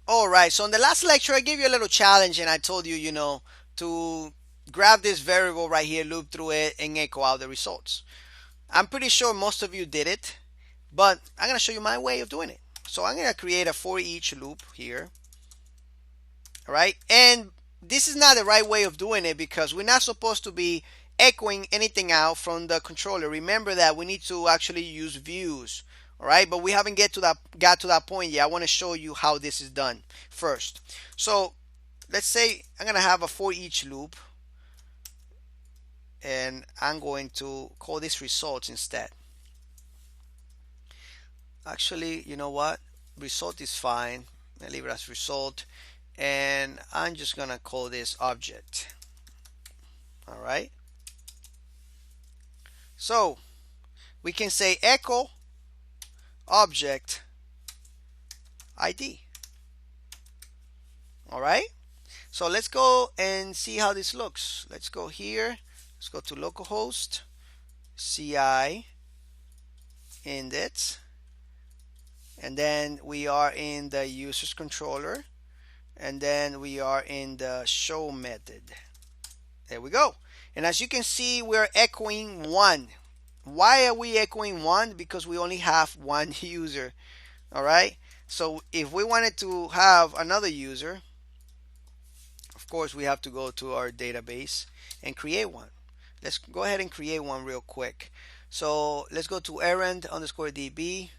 All right. So in the last lecture, I gave you a little challenge, and I told you, to grab this variable right here, loop through it, and echo out the results. I'm pretty sure most of you did it, but I'm gonna show you my way of doing it. So I'm gonna create a for each loop here. All right, and this is not the right way of doing it because we're not supposed to be echoing anything out from the controller. Remember that we need to actually use views. All right, but we haven't got to that point yet. I want to show you how this is done first. So let's say I'm gonna have a for each loop, and I'm going to call this results instead. Actually, you know what? Result is fine. I leave it as result, and I'm just gonna call this object. All right. So we can say echo object ID. All right. So let's go and see how this looks. Let's go here. Let's go to localhost CI index, and then we are in the users controller, and then we are in the show method. There we go. And as you can see, we're echoing 1. Why are we echoing 1? Because we only have one user. All right. So if we wanted to have another user, of course, we have to go to our database and create one. Let's go ahead and create one real quick. So let's go to errand underscore DB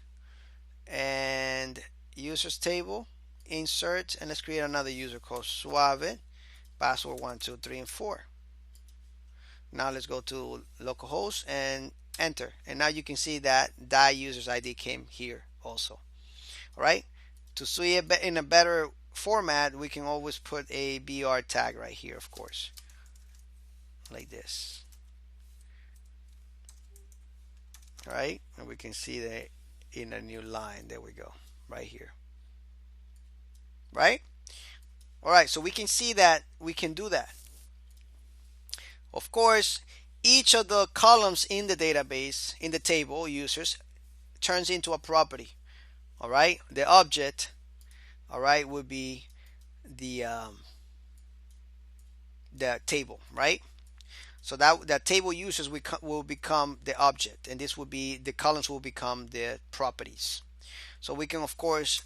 and users table, insert, and let's create another user called Suave, password 1, 2, 3, and 4. Now let's go to localhost and enter. And now you can see that user's ID came here also. All right. To see it in a better format, we can always put a BR tag right here, of course, like this. All right. And we can see that in a new line. There we go. Right here. Right. All right. So we can see that we can do that. Of course, each of the columns in the database, in the table users, turns into a property. All right. The object, all right, would be the table, right? So that table users will become the object, and this will be the columns will become the properties. So we can of course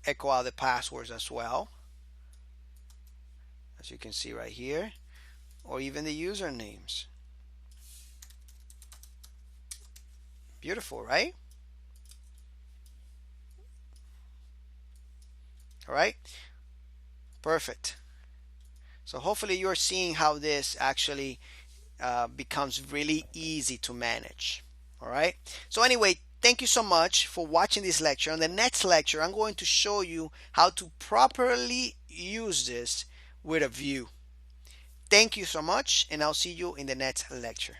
echo out the passwords as well, as you can see right here, or even the usernames. Beautiful, right? All right, perfect. So hopefully you're seeing how this actually becomes really easy to manage. All right. So anyway, thank you so much for watching this lecture. On the next lecture, I'm going to show you how to properly use this with a view. Thank you so much, and I'll see you in the next lecture.